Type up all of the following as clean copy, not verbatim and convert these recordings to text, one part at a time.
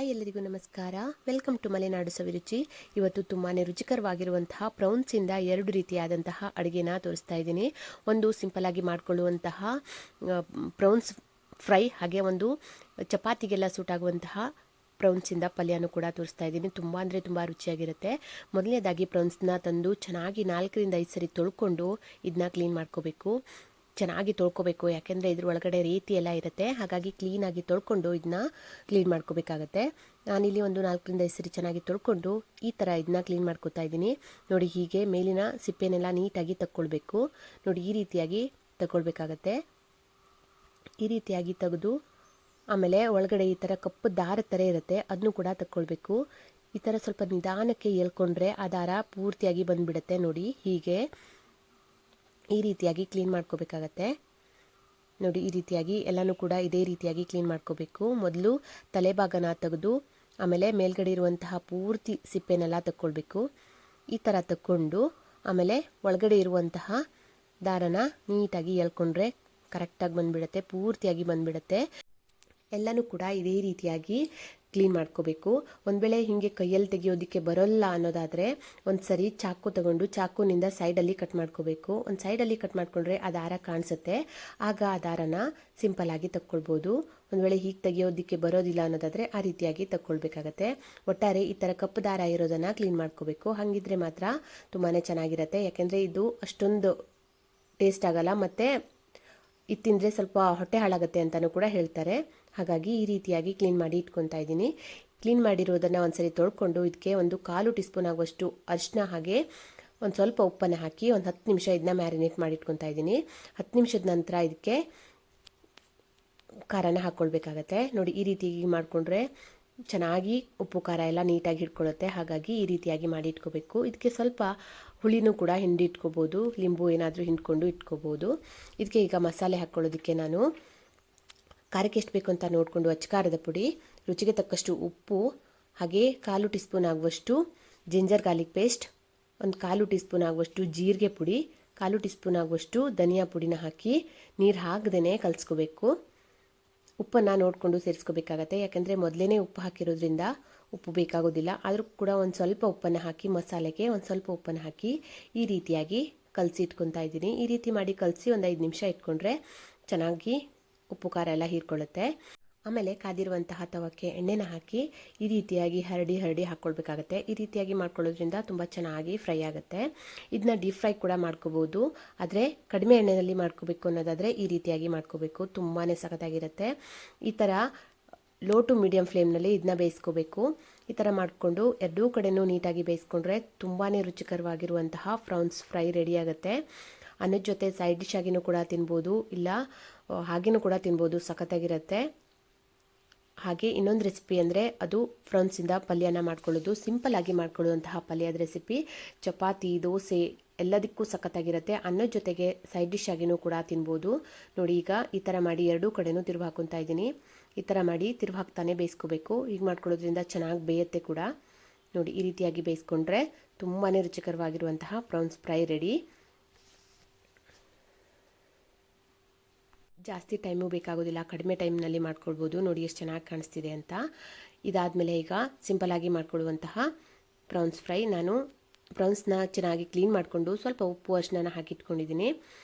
Hi ಎಲ್ಲರಿಗೂ ನಮಸ್ಕಾರ. Welcome to Malenadu ಸವಿರುಚಿ. ಇವತ್ತು ತುಂಬಾ ರುಚಿಕರವಾಗಿರುವಂತಹ ಪ್ರೌನ್ಸಿಂದ ಎರಡು ರೀತಿಯಾದಂತಹ ಅಡುಗೆನ ತೋರಿಸ್ತಾ ಇದ್ದೀನಿ. ಒಂದು ಸಿಂಪಲ್ ಆಗಿ ಮಾಡಿಕೊಳ್ಳುವಂತಹ ಪ್ರೌನ್ಸ್ ಫ್ರೈ, ಹಾಗೆ ಒಂದು ಚಪಾತಿಗೆಲ್ಲ ಸೂಟ್ ಆಗುವಂತಹ ಪ್ರೌನ್ಸಿಂದ ಪಲ್ಯನೂ ಕೂಡ ತೋರಿಸ್ತಾ ಇದ್ದೀನಿ. ತುಂಬ ಅಂದರೆ ತುಂಬ ರುಚಿಯಾಗಿರುತ್ತೆ. ಮೊದಲನೇದಾಗಿ ಪ್ರೌನ್ಸ್ನ ತಂದು ಚೆನ್ನಾಗಿ 4 ರಿಂದ 5 ಸರಿ ತೊಳ್ಕೊಂಡು ಇದನ್ನ ಕ್ಲೀನ್ ಮಾಡ್ಕೋಬೇಕು. ಚೆನ್ನಾಗಿ ತೊಳ್ಕೊಬೇಕು, ಯಾಕೆಂದರೆ ಇದ್ರ ಒಳಗಡೆ ರೀತಿ ಎಲ್ಲ ಇರುತ್ತೆ. ಹಾಗಾಗಿ ಕ್ಲೀನಾಗಿ ತೊಳ್ಕೊಂಡು ಇದನ್ನ ಕ್ಲೀನ್ ಮಾಡ್ಕೋಬೇಕಾಗತ್ತೆ. ನಾನಿಲ್ಲಿ ಒಂದು 4 ರಿಂದ 5 ಸರಿ ಚೆನ್ನಾಗಿ ತೊಳ್ಕೊಂಡು ಈ ಥರ ಇದನ್ನ ಕ್ಲೀನ್ ಮಾಡ್ಕೋತಾ ಇದ್ದೀನಿ. ನೋಡಿ, ಹೀಗೆ ಮೇಲಿನ ಸಿಪ್ಪೆನೆಲ್ಲ ನೀಟಾಗಿ ತಕ್ಕೊಳ್ಬೇಕು. ನೋಡಿ, ಈ ರೀತಿಯಾಗಿ ತಗೊಳ್ಬೇಕಾಗತ್ತೆ. ಈ ರೀತಿಯಾಗಿ ತೆಗೆದು ಆಮೇಲೆ ಒಳಗಡೆ ಈ ಥರ ಕಪ್ಪು ದಾರ ಥರ ಇರುತ್ತೆ, ಅದನ್ನು ಕೂಡ ತಕ್ಕೊಳ್ಬೇಕು. ಈ ಥರ ಸ್ವಲ್ಪ ನಿಧಾನಕ್ಕೆ ಎಳ್ಕೊಂಡ್ರೆ ಆ ದಾರ ಪೂರ್ತಿಯಾಗಿ ಬಂದುಬಿಡುತ್ತೆ. ನೋಡಿ, ಹೀಗೆ ಈ ರೀತಿಯಾಗಿ ಕ್ಲೀನ್ ಮಾಡ್ಕೋಬೇಕಾಗತ್ತೆ. ನೋಡಿ, ಈ ರೀತಿಯಾಗಿ ಎಲ್ಲನೂ ಕೂಡ ಇದೇ ರೀತಿಯಾಗಿ ಕ್ಲೀನ್ ಮಾಡ್ಕೋಬೇಕು. ಮೊದಲು ತಲೆಭಾಗನ ತೆಗೆದು ಆಮೇಲೆ ಮೇಲ್ಗಡೆ ಇರುವಂತಹ ಪೂರ್ತಿ ಸಿಪ್ಪೆನೆಲ್ಲ ತಕ್ಕೊಳ್ಬೇಕು. ಈ ಥರ ತಕ್ಕೊಂಡು ಆಮೇಲೆ ಒಳಗಡೆ ಇರುವಂತಹ ದಾರನ ನೀಟಾಗಿ ಎಳ್ಕೊಂಡ್ರೆ ಕರೆಕ್ಟಾಗಿ ಬಂದುಬಿಡುತ್ತೆ, ಪೂರ್ತಿಯಾಗಿ ಬಂದುಬಿಡುತ್ತೆ. ಎಲ್ಲನೂ ಕೂಡ ಇದೇ ರೀತಿಯಾಗಿ ಕ್ಲೀನ್ ಮಾಡ್ಕೋಬೇಕು. ಒಂದು ವೇಳೆ ಹೀಗೆ ಕೈಯಲ್ಲಿ ತೆಗಿಯೋದಕ್ಕೆ ಬರೋಲ್ಲ ಅನ್ನೋದಾದರೆ ಒಂದು ಸರಿ ಚಾಕು ತಗೊಂಡು ಚಾಕುನಿಂದ ಸೈಡಲ್ಲಿ ಕಟ್ ಮಾಡ್ಕೋಬೇಕು. ಒಂದು ಸೈಡಲ್ಲಿ ಕಟ್ ಮಾಡ್ಕೊಂಡ್ರೆ ಆ ದಾರ ಕಾಣಿಸುತ್ತೆ, ಆಗ ಆ ದಾರನ ಸಿಂಪಲ್ಲಾಗಿ ತಕ್ಕೊಳ್ಬೋದು. ಒಂದು ವೇಳೆ ಹೀಗೆ ತೆಗಿಯೋದಕ್ಕೆ ಬರೋದಿಲ್ಲ ಅನ್ನೋದಾದರೆ ಆ ರೀತಿಯಾಗಿ ತಕ್ಕೊಳ್ಬೇಕಾಗತ್ತೆ. ಒಟ್ಟಾರೆ ಈ ಥರ ಕಪ್ಪು ದಾರ ಇರೋದನ್ನು ಕ್ಲೀನ್ ಮಾಡ್ಕೋಬೇಕು. ಹಾಗಿದ್ರೆ ಮಾತ್ರ ತುಂಬಾ ಚೆನ್ನಾಗಿರುತ್ತೆ. ಯಾಕೆಂದರೆ ಇದು ಅಷ್ಟೊಂದು ಟೇಸ್ಟ್ ಆಗಲ್ಲ, ಮತ್ತು ಇದು ತಿಂದರೆ ಸ್ವಲ್ಪ ಹೊಟ್ಟೆ ಹಾಳಾಗುತ್ತೆ ಅಂತಲೂ ಕೂಡ ಹೇಳ್ತಾರೆ. ಹಾಗಾಗಿ ಈ ರೀತಿಯಾಗಿ ಕ್ಲೀನ್ ಮಾಡಿ ಇಟ್ಕೊತಾ ಇದ್ದೀನಿ. ಕ್ಲೀನ್ ಮಾಡಿರೋದನ್ನು ಒಂದ್ಸರಿ ತೊಳ್ಕೊಂಡು ಇದಕ್ಕೆ ಒಂದು 1/4 ಟೀ ಸ್ಪೂನ್ ಆಗುವಷ್ಟು ಅರಿಶಿನ ಹಾಗೆ ಒಂದು ಸ್ವಲ್ಪ ಉಪ್ಪನ್ನು ಹಾಕಿ ಒಂದು 10 ನಿಮಿಷ ಇದನ್ನ ಮ್ಯಾರಿನೇಟ್ ಮಾಡಿ ಇಟ್ಕೊತಾ ಇದ್ದೀನಿ. 10 ನಿಮಿಷದ ನಂತರ ಇದಕ್ಕೆ ಖಾರನ ಹಾಕ್ಕೊಳ್ಬೇಕಾಗತ್ತೆ. ನೋಡಿ, ಈ ರೀತಿಯಾಗಿ ಮಾಡಿಕೊಂಡ್ರೆ ಚೆನ್ನಾಗಿ ಉಪ್ಪು ಖಾರ ಎಲ್ಲ ನೀಟಾಗಿ ಹಿಡ್ಕೊಳ್ಳುತ್ತೆ. ಹಾಗಾಗಿ ಈ ರೀತಿಯಾಗಿ ಮಾಡಿ ಇಟ್ಕೋಬೇಕು. ಇದಕ್ಕೆ ಸ್ವಲ್ಪ ಹುಳಿನೂ ಕೂಡ ಹಿಂಡಿ ಇಟ್ಕೋಬೋದು, ಲಿಂಬು ಏನಾದರೂ ಹಿಂಡ್ಕೊಂಡು ಇಟ್ಕೋಬೋದು. ಇದಕ್ಕೆ ಈಗ ಮಸಾಲೆ ಹಾಕ್ಕೊಳ್ಳೋದಕ್ಕೆ ನಾನು ಖಾರಕ್ಕೆ ಎಷ್ಟು ಬೇಕು ಅಂತ ನೋಡಿಕೊಂಡು ಅಚ್ಚಕಾರದ ಪುಡಿ, ರುಚಿಗೆ ತಕ್ಕಷ್ಟು ಉಪ್ಪು, ಹಾಗೆ 1/4 ಟೀ ಸ್ಪೂನ್ ಆಗುವಷ್ಟು ಜಿಂಜರ್ ಗಾರ್ಲಿಕ್ ಪೇಸ್ಟ್, ಒಂದು 1/4 ಟೀ ಸ್ಪೂನ್ ಆಗುವಷ್ಟು ಜೀರಿಗೆ ಪುಡಿ, 1/4 ಟೀ ಸ್ಪೂನ್ ಆಗುವಷ್ಟು ಧನಿಯಾ ಪುಡಿನ ಹಾಕಿ ನೀರು ಹಾಕದೇ ಕಲಿಸ್ಕೋಬೇಕು. ಉಪ್ಪನ್ನು ನೋಡಿಕೊಂಡು ಸೇರಿಸ್ಕೋಬೇಕಾಗತ್ತೆ, ಯಾಕೆಂದರೆ ಮೊದಲೇ ಉಪ್ಪು ಹಾಕಿರೋದ್ರಿಂದ ಉಪ್ಪು ಬೇಕಾಗೋದಿಲ್ಲ. ಆದರೂ ಕೂಡ ಒಂದು ಸ್ವಲ್ಪ ಉಪ್ಪನ್ನು ಹಾಕಿ, ಮಸಾಲೆಗೆ ಒಂದು ಸ್ವಲ್ಪ ಉಪ್ಪನ್ನು ಹಾಕಿ ಈ ರೀತಿಯಾಗಿ ಕಲಸಿ ಇಟ್ಕೊತಾ ಇದ್ದೀನಿ. ಈ ರೀತಿ ಮಾಡಿ ಕಲಸಿ ಒಂದು 5 ನಿಮಿಷ ಇಟ್ಕೊಂಡ್ರೆ ಚೆನ್ನಾಗಿ ಉಪ್ಪು ಖಾರ ಎಲ್ಲ ಹೀರ್ಕೊಳ್ಳುತ್ತೆ. ಆಮೇಲೆ ಕಾದಿರುವಂತಹ ತವಕ್ಕೆ ಎಣ್ಣೆನ ಹಾಕಿ ಈ ರೀತಿಯಾಗಿ ಹರಡಿ ಹಾಕ್ಕೊಳ್ಬೇಕಾಗತ್ತೆ. ಈ ರೀತಿಯಾಗಿ ಮಾಡ್ಕೊಳ್ಳೋದ್ರಿಂದ ತುಂಬ ಚೆನ್ನಾಗಿ ಫ್ರೈ ಆಗುತ್ತೆ. ಇದನ್ನ ಡೀಪ್ ಫ್ರೈ ಕೂಡ ಮಾಡ್ಕೋಬೋದು, ಆದರೆ ಕಡಿಮೆ ಎಣ್ಣೆಯಲ್ಲಿ ಮಾಡ್ಕೋಬೇಕು ಅನ್ನೋದಾದರೆ ಈ ರೀತಿಯಾಗಿ ಮಾಡ್ಕೋಬೇಕು. ತುಂಬಾ ಸಖತ್ತಾಗಿರುತ್ತೆ. ಈ ಥರ ಲೋ ಟು ಮೀಡಿಯಮ್ ಫ್ಲೇಮ್ನಲ್ಲಿ ಇದನ್ನ ಬೇಯಿಸ್ಕೋಬೇಕು. ಈ ಥರ ಮಾಡಿಕೊಂಡು ಎರಡೂ ಕಡೆನೂ ನೀಟಾಗಿ ಬೇಯಿಸ್ಕೊಂಡ್ರೆ ತುಂಬಾ ರುಚಿಕರವಾಗಿರುವಂತಹ ಪ್ರೌನ್ಸ್ ಫ್ರೈ ರೆಡಿ ಆಗುತ್ತೆ. ಅನ್ನದ ಜೊತೆ ಸೈಡ್ ಡಿಶ್ ಆಗಿನೂ ಕೂಡ ತಿನ್ಬೋದು, ಇಲ್ಲ ಹಾಗೇನೂ ಕೂಡ ತಿನ್ಬೋದು, ಸಖತ್ತಾಗಿರುತ್ತೆ. ಹಾಗೆ ಇನ್ನೊಂದು ರೆಸಿಪಿ ಅಂದರೆ ಅದು ಪ್ರೌನ್ಸಿಂದ ಪಲ್ಯನ ಮಾಡ್ಕೊಳ್ಳೋದು. ಸಿಂಪಲ್ ಆಗಿ ಮಾಡ್ಕೊಳ್ಳುವಂತಹ ಪಲ್ಯದ ರೆಸಿಪಿ ಚಪಾತಿ, ದೋಸೆ ಎಲ್ಲದಕ್ಕೂ ಸಖತ್ತಾಗಿರುತ್ತೆ. ಅನ್ನದ ಜೊತೆಗೆ ಸೈಡ್ ಡಿಶ್ ಆಗಿನೂ ಕೂಡ ತಿನ್ಬೋದು. ನೋಡಿ, ಈಗ ಈ ಥರ ಮಾಡಿ ಎರಡೂ ಕಡೆನೂ ತಿರುವು ಹಾಕ್ಕೊತಾ ಇದ್ದೀನಿ. ಈ ಥರ ಮಾಡಿ ತಿರುವು ಹಾಕ್ತಾನೆ ಬೇಯಿಸ್ಕೋಬೇಕು. ಈಗ ಮಾಡ್ಕೊಳ್ಳೋದ್ರಿಂದ ಚೆನ್ನಾಗಿ ಬೇಯುತ್ತೆ ಕೂಡ. ನೋಡಿ, ಈ ರೀತಿಯಾಗಿ ಬೇಯಿಸ್ಕೊಂಡ್ರೆ ತುಂಬಾ ರುಚಿಕರವಾಗಿರುವಂತಹ ಪ್ರೌನ್ಸ್ ಫ್ರೈ ರೆಡಿ. ಜಾಸ್ತಿ ಟೈಮು ಬೇಕಾಗೋದಿಲ್ಲ, ಕಡಿಮೆ ಟೈಮ್ನಲ್ಲಿ ಮಾಡ್ಕೊಳ್ಬೋದು. ನೋಡಿ ಎಷ್ಟು ಚೆನ್ನಾಗಿ ಕಾಣಿಸ್ತಿದೆ ಅಂತ. ಇದಾದಮೇಲೆ ಈಗ ಸಿಂಪಲ್ಲಾಗಿ ಮಾಡ್ಕೊಳ್ಳುವಂತಹ ಪ್ರೌನ್ಸ್ ಫ್ರೈ, ನಾನು ಪ್ರೌನ್ಸ್ನ ಚೆನ್ನಾಗಿ ಕ್ಲೀನ್ ಮಾಡಿಕೊಂಡು ಸ್ವಲ್ಪ ಉಪ್ಪು ಅರಿಶಿನ ಹಾಕಿಟ್ಕೊಂಡಿದ್ದೀನಿ.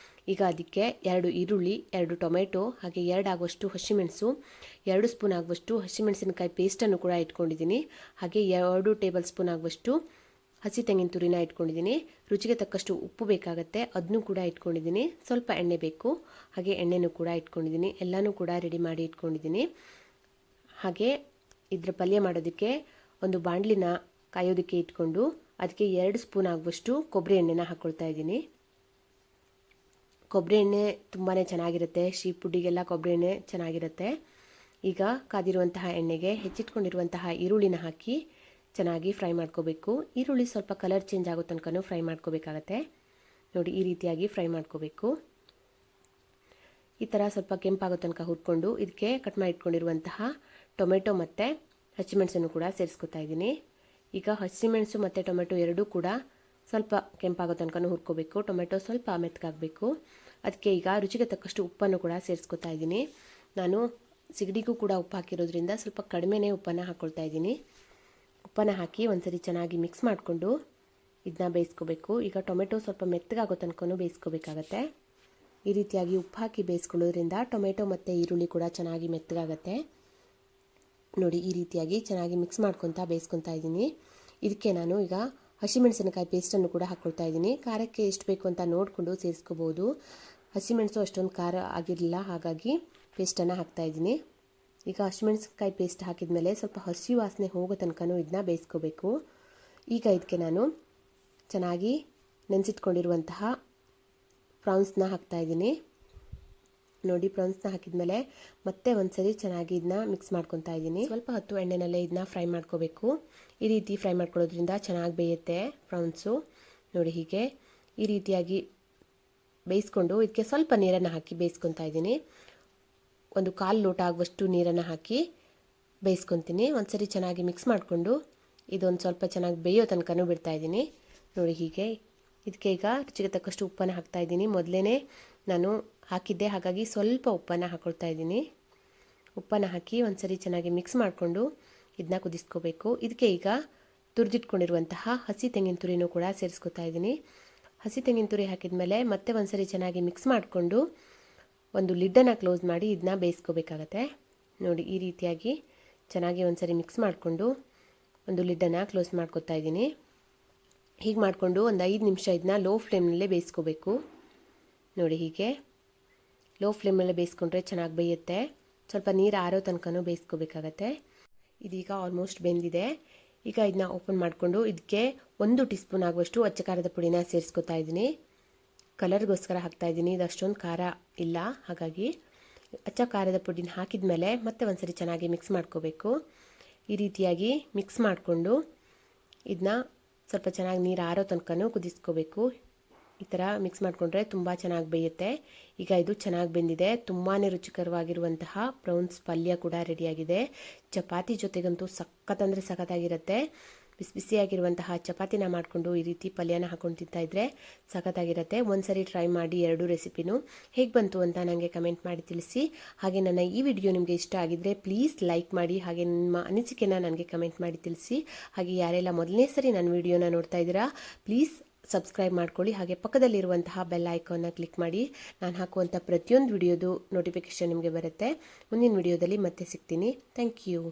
ಈಗ ಅದಕ್ಕೆ 2 ಈರುಳ್ಳಿ, 2 ಟೊಮೆಟೊ, ಹಾಗೆ 2 ಆಗುವಷ್ಟು ಹಸಿಮೆಣಸು, 2 ಸ್ಪೂನ್ ಆಗುವಷ್ಟು ಹಸಿಮೆಣಸಿನಕಾಯಿ ಪೇಸ್ಟನ್ನು ಕೂಡ ಇಟ್ಕೊಂಡಿದ್ದೀನಿ. ಹಾಗೆ 2 ಟೇಬಲ್ ಸ್ಪೂನ್ ಆಗುವಷ್ಟು ಹಸಿ ತೆಂಗಿನ ತುರಿನ ಇಟ್ಕೊಂಡಿದ್ದೀನಿ. ರುಚಿಗೆ ತಕ್ಕಷ್ಟು ಉಪ್ಪು ಬೇಕಾಗುತ್ತೆ, ಅದನ್ನು ಕೂಡ ಇಟ್ಕೊಂಡಿದ್ದೀನಿ. ಸ್ವಲ್ಪ ಎಣ್ಣೆ ಬೇಕು, ಹಾಗೆ ಎಣ್ಣೆನೂ ಕೂಡ ಇಟ್ಕೊಂಡಿದ್ದೀನಿ. ಎಲ್ಲನೂ ಕೂಡ ರೆಡಿ ಮಾಡಿ ಇಟ್ಕೊಂಡಿದ್ದೀನಿ. ಹಾಗೆ ಇದ್ರ ಪಲ್ಯ ಮಾಡೋದಕ್ಕೆ ಒಂದು ಬಾಣಲಿನ ಕಾಯೋದಕ್ಕೆ ಇಟ್ಕೊಂಡು ಅದಕ್ಕೆ 2 ಸ್ಪೂನ್ ಆಗುವಷ್ಟು ಕೊಬ್ಬರಿ ಎಣ್ಣೆನ ಹಾಕ್ಕೊಳ್ತಾ ಇದ್ದೀನಿ. ಕೊಬ್ಬರಿ ಎಣ್ಣೆ ತುಂಬಾ ಚೆನ್ನಾಗಿರುತ್ತೆ, ಶೀಪ್ ಪುಡಿಗೆಲ್ಲ ಕೊಬ್ಬರಿ ಎಣ್ಣೆ ಚೆನ್ನಾಗಿರುತ್ತೆ. ಈಗ ಕಾದಿರುವಂತಹ ಎಣ್ಣೆಗೆ ಹೆಚ್ಚಿಟ್ಕೊಂಡಿರುವಂತಹ ಈರುಳ್ಳಿನ ಹಾಕಿ ಚೆನ್ನಾಗಿ ಫ್ರೈ ಮಾಡ್ಕೋಬೇಕು. ಈರುಳ್ಳಿ ಸ್ವಲ್ಪ ಕಲರ್ ಚೇಂಜ್ ಆಗೋ ತನಕ ಫ್ರೈ ಮಾಡ್ಕೋಬೇಕಾಗತ್ತೆ. ನೋಡಿ, ಈ ರೀತಿಯಾಗಿ ಫ್ರೈ ಮಾಡ್ಕೋಬೇಕು. ಈ ಥರ ಸ್ವಲ್ಪ ಕೆಂಪಾಗೋ ತನಕ ಹುರ್ಕೊಂಡು ಇದಕ್ಕೆ ಕಟ್ ಮಾಡಿ ಇಟ್ಕೊಂಡಿರುವಂತಹ ಟೊಮೆಟೊ ಮತ್ತು ಹಸಿಮೆಣಸನ್ನು ಕೂಡ ಸೇರಿಸ್ಕೊತಾ ಇದ್ದೀನಿ. ಈಗ ಹಸಿಮೆಣಸು ಮತ್ತು ಟೊಮೆಟೊ ಎರಡೂ ಕೂಡ ಸ್ವಲ್ಪ ಕೆಂಪಾಗೋ ತನಕ ಹುರ್ಕೋಬೇಕು. ಟೊಮೆಟೊ ಸ್ವಲ್ಪ ಮೆತ್ತಗಾಗಬೇಕು. ಅದಕ್ಕೆ ಈಗ ರುಚಿಗೆ ತಕ್ಕಷ್ಟು ಉಪ್ಪನ್ನು ಕೂಡ ಸೇರಿಸ್ಕೊತಾ ಇದ್ದೀನಿ. ನಾನು ಸಿಗಡಿಗೂ ಕೂಡ ಉಪ್ಪು ಹಾಕಿರೋದ್ರಿಂದ ಸ್ವಲ್ಪ ಕಡಿಮೆನೇ ಉಪ್ಪನ್ನು ಹಾಕ್ಕೊಳ್ತಾ ಇದ್ದೀನಿ. ಉಪ್ಪನ್ನು ಹಾಕಿ ಒಂದ್ಸರಿ ಚೆನ್ನಾಗಿ ಮಿಕ್ಸ್ ಮಾಡಿಕೊಂಡು ಇದನ್ನ ಬೇಯಿಸ್ಕೋಬೇಕು. ಈಗ ಟೊಮೆಟೊ ಸ್ವಲ್ಪ ಮೆತ್ತಗಾಗೋ ತನಕ ಬೇಯಿಸ್ಕೋಬೇಕಾಗತ್ತೆ. ಈ ರೀತಿಯಾಗಿ ಉಪ್ಪು ಹಾಕಿ ಬೇಯಿಸ್ಕೊಳ್ಳೋದ್ರಿಂದ ಟೊಮೆಟೊ ಮತ್ತು ಈರುಳ್ಳಿ ಕೂಡ ಚೆನ್ನಾಗಿ ಮೆತ್ತಗಾಗತ್ತೆ. ನೋಡಿ, ಈ ರೀತಿಯಾಗಿ ಚೆನ್ನಾಗಿ ಮಿಕ್ಸ್ ಮಾಡ್ಕೊತಾ ಬೇಯಿಸ್ಕೊತಾ ಇದ್ದೀನಿ. ಇದಕ್ಕೆ ನಾನು ಈಗ ಹಸಿಮೆಣಸಿನಕಾಯಿ ಪೇಸ್ಟನ್ನು ಕೂಡ ಹಾಕ್ಕೊಳ್ತಾ ಇದ್ದೀನಿ. ಖಾರಕ್ಕೆ ಎಷ್ಟು ಬೇಕು ಅಂತ ನೋಡಿಕೊಂಡು ಸೇರಿಸ್ಕೋಬೋದು. ಹಸಿಮೆಣಸು ಅಷ್ಟೊಂದು ಖಾರ ಆಗಿರಲಿಲ್ಲ, ಹಾಗಾಗಿ ಪೇಸ್ಟನ್ನು ಹಾಕ್ತಾಯಿದ್ದೀನಿ. ಈಗ ಹಸಿಮೆಣಸಿನಕಾಯಿ ಪೇಸ್ಟ್ ಹಾಕಿದ ಸ್ವಲ್ಪ ಹಸಿ ವಾಸನೆ ಹೋಗೋ ತನಕ ಇದನ್ನ ಬೇಯಿಸ್ಕೋಬೇಕು. ಈಗ ಇದಕ್ಕೆ ನಾನು ಚೆನ್ನಾಗಿ ನೆನೆಸಿಟ್ಕೊಂಡಿರುವಂತಹ ಪ್ರಾನ್ಸ್ನ ಹಾಕ್ತಾಯಿದ್ದೀನಿ. ನೋಡಿ, ಪ್ರಾನ್ಸ್ನ ಹಾಕಿದ್ಮೇಲೆ ಮತ್ತೆ ಒಂದ್ಸರಿ ಚೆನ್ನಾಗಿ ಇದನ್ನ ಮಿಕ್ಸ್ ಮಾಡ್ಕೊತಾ ಇದ್ದೀನಿ. ಸ್ವಲ್ಪ ಹೊತ್ತು ಎಣ್ಣೆನಲ್ಲೇ ಇದನ್ನ ಫ್ರೈ ಮಾಡ್ಕೋಬೇಕು. ಈ ರೀತಿ ಫ್ರೈ ಮಾಡ್ಕೊಳ್ಳೋದ್ರಿಂದ ಚೆನ್ನಾಗಿ ಬೇಯುತ್ತೆ ಪ್ರಾನ್ಸು. ನೋಡಿ, ಹೀಗೆ ಈ ರೀತಿಯಾಗಿ ಬೇಯಿಸ್ಕೊಂಡು ಇದಕ್ಕೆ ಸ್ವಲ್ಪ ನೀರನ್ನು ಹಾಕಿ ಬೇಯಿಸ್ಕೊತಾ ಇದ್ದೀನಿ. ಒಂದು 1/4 ಲೋಟ ಆಗುವಷ್ಟು ನೀರನ್ನು ಹಾಕಿ ಬೇಯಿಸ್ಕೊತೀನಿ. ಒಂದ್ಸರಿ ಚೆನ್ನಾಗಿ ಮಿಕ್ಸ್ ಮಾಡಿಕೊಂಡು ಇದೊಂದು ಸ್ವಲ್ಪ ಚೆನ್ನಾಗಿ ಬೇಯೋ ತನಕ ಬಿಡ್ತಾ ಇದ್ದೀನಿ. ನೋಡಿ, ಹೀಗೆ ಇದಕ್ಕೆ ಈಗ ರುಚಿಗೆ ತಕ್ಕಷ್ಟು ಉಪ್ಪನ್ನು ಹಾಕ್ತಾ ಇದ್ದೀನಿ. ಮೊದಲೇ ನಾನು ಹಾಕಿದ್ದೆ, ಹಾಗಾಗಿ ಸ್ವಲ್ಪ ಉಪ್ಪನ್ನು ಹಾಕ್ಕೊಳ್ತಾ ಇದ್ದೀನಿ. ಉಪ್ಪನ್ನು ಹಾಕಿ ಒಂದ್ಸರಿ ಚೆನ್ನಾಗಿ ಮಿಕ್ಸ್ ಮಾಡಿಕೊಂಡು ಇದನ್ನ ಕುದಿಸ್ಕೋಬೇಕು. ಇದಕ್ಕೆ ಈಗ ತುರಿದಿಟ್ಕೊಂಡಿರುವಂತಹ ಹಸಿ ತೆಂಗಿನ ತುರಿನೂ ಕೂಡ ಸೇರಿಸ್ಕೊತಾ ಇದ್ದೀನಿ. ಹಸಿ ತೆಂಗಿನ ತುರಿ ಹಾಕಿದ ಮೇಲೆ ಮತ್ತೆ ಒಂದ್ಸರಿ ಚೆನ್ನಾಗಿ ಮಿಕ್ಸ್ ಮಾಡಿಕೊಂಡು ಒಂದು ಲಿಡ್ಡನ್ನು ಕ್ಲೋಸ್ ಮಾಡಿ ಇದನ್ನ ಬೇಯಿಸ್ಕೋಬೇಕಾಗತ್ತೆ. ನೋಡಿ, ಈ ರೀತಿಯಾಗಿ ಚೆನ್ನಾಗಿ ಒಂದ್ಸರಿ ಮಿಕ್ಸ್ ಮಾಡಿಕೊಂಡು ಒಂದು ಲಿಡ್ಡನ್ನು ಕ್ಲೋಸ್ ಮಾಡ್ಕೊತಾ ಇದ್ದೀನಿ. ಹೀಗೆ ಮಾಡಿಕೊಂಡು ಒಂದು 5 ನಿಮಿಷ ಇದನ್ನ ಲೋ ಫ್ಲೇಮ್ನಲ್ಲೇ ಬೇಯಿಸ್ಕೋಬೇಕು. ನೋಡಿ, ಹೀಗೆ ಲೋ ಫ್ಲೇಮಲ್ಲೇ ಬೇಯಿಸ್ಕೊಂಡ್ರೆ ಚೆನ್ನಾಗಿ ಬೇಯುತ್ತೆ. ಸ್ವಲ್ಪ ನೀರು ಆರೋ ತನಕ ಬೇಯಿಸ್ಕೋಬೇಕಾಗತ್ತೆ. ಇದೀಗ ಆಲ್ಮೋಸ್ಟ್ ಬೆಂದಿದೆ. ಈಗ ಇದನ್ನ ಓಪನ್ ಮಾಡಿಕೊಂಡು ಇದಕ್ಕೆ 1 ಟೀ ಸ್ಪೂನ್ ಆಗುವಷ್ಟು ಅಚ್ಚ ಖಾರದ ಪುಡಿನ ಸೇರಿಸ್ಕೊತಾ ಇದ್ದೀನಿ. ಕಲರ್ಗೋಸ್ಕರ ಹಾಕ್ತಾ ಇದ್ದೀನಿ. ಇದು ಅಷ್ಟೊಂದು ಖಾರ ಇಲ್ಲ, ಹಾಗಾಗಿ ಅಚ್ಚ ಖಾರದ ಪುಡಿನ ಹಾಕಿದ ಮೇಲೆ ಮತ್ತೆ ಒಂದ್ಸರಿ ಚೆನ್ನಾಗಿ ಮಿಕ್ಸ್ ಮಾಡ್ಕೋಬೇಕು. ಈ ರೀತಿಯಾಗಿ ಮಿಕ್ಸ್ ಮಾಡಿಕೊಂಡು ಇದನ್ನ ಸ್ವಲ್ಪ ಚೆನ್ನಾಗಿ ನೀರು ಆರೋ ತನಕ ಕುದಿಸ್ಕೋಬೇಕು. ಈ ಥರ ಮಿಕ್ಸ್ ಮಾಡಿಕೊಂಡ್ರೆ ತುಂಬ ಚೆನ್ನಾಗಿ ಬೇಯುತ್ತೆ. ಈಗ ಇದು ಚೆನ್ನಾಗಿ ಬೆಂದಿದೆ. ತುಂಬಾ ರುಚಿಕರವಾಗಿರುವಂತಹ ಪ್ರೌನ್ಸ್ ಪಲ್ಯ ಕೂಡ ರೆಡಿಯಾಗಿದೆ. ಚಪಾತಿ ಜೊತೆಗಂತೂ ಸಖತ್ತಂದರೆ ಸಖತ್ತಾಗಿರುತ್ತೆ. ಬಿಸಿ ಬಿಸಿಯಾಗಿರುವಂತಹ ಚಪಾತಿನ ಮಾಡಿಕೊಂಡು ಈ ರೀತಿ ಪಲ್ಯನ ಹಾಕೊಂಡು ತಿಂತಾ ಇದ್ರೆ ಸಖತ್ತಾಗಿರುತ್ತೆ. ಒಂದ್ಸರಿ ಟ್ರೈ ಮಾಡಿ 2 ರೆಸಿಪಿನೂ ಹೇಗೆ ಬಂತು ಅಂತ ನನಗೆ ಕಮೆಂಟ್ ಮಾಡಿ ತಿಳಿಸಿ. ಹಾಗೆ ನನ್ನ ಈ ವಿಡಿಯೋ ನಿಮಗೆ ಇಷ್ಟ ಆಗಿದ್ರೆ ಪ್ಲೀಸ್ ಲೈಕ್ ಮಾಡಿ, ಹಾಗೆ ನಿಮ್ಮ ಅನಿಸಿಕೆನ ನನಗೆ ಕಮೆಂಟ್ ಮಾಡಿ ತಿಳಿಸಿ. ಹಾಗೆ ಯಾರೆಲ್ಲ ಮೊದಲನೇ ಸರಿ ನನ್ನ ವಿಡಿಯೋನ ನೋಡ್ತಾ ಇದ್ದೀರಾ ಪ್ಲೀಸ್ ಸಬ್ಸ್ಕ್ರೈಬ್ ಮಾಡ್ಕೊಳ್ಳಿ. ಹಾಗೆ ಪಕ್ಕದಲ್ಲಿರುವಂತಹ ಬೆಲ್ ಐಕಾನ್ನ ಕ್ಲಿಕ್ ಮಾಡಿ. ನಾನು ಹಾಕುವಂಥ ಪ್ರತಿಯೊಂದು ವಿಡಿಯೋದು ನೋಟಿಫಿಕೇಷನ್ ನಿಮಗೆ ಬರುತ್ತೆ. ಮುಂದಿನ ವಿಡಿಯೋದಲ್ಲಿ ಮತ್ತೆ ಸಿಗ್ತೀನಿ. Thank you.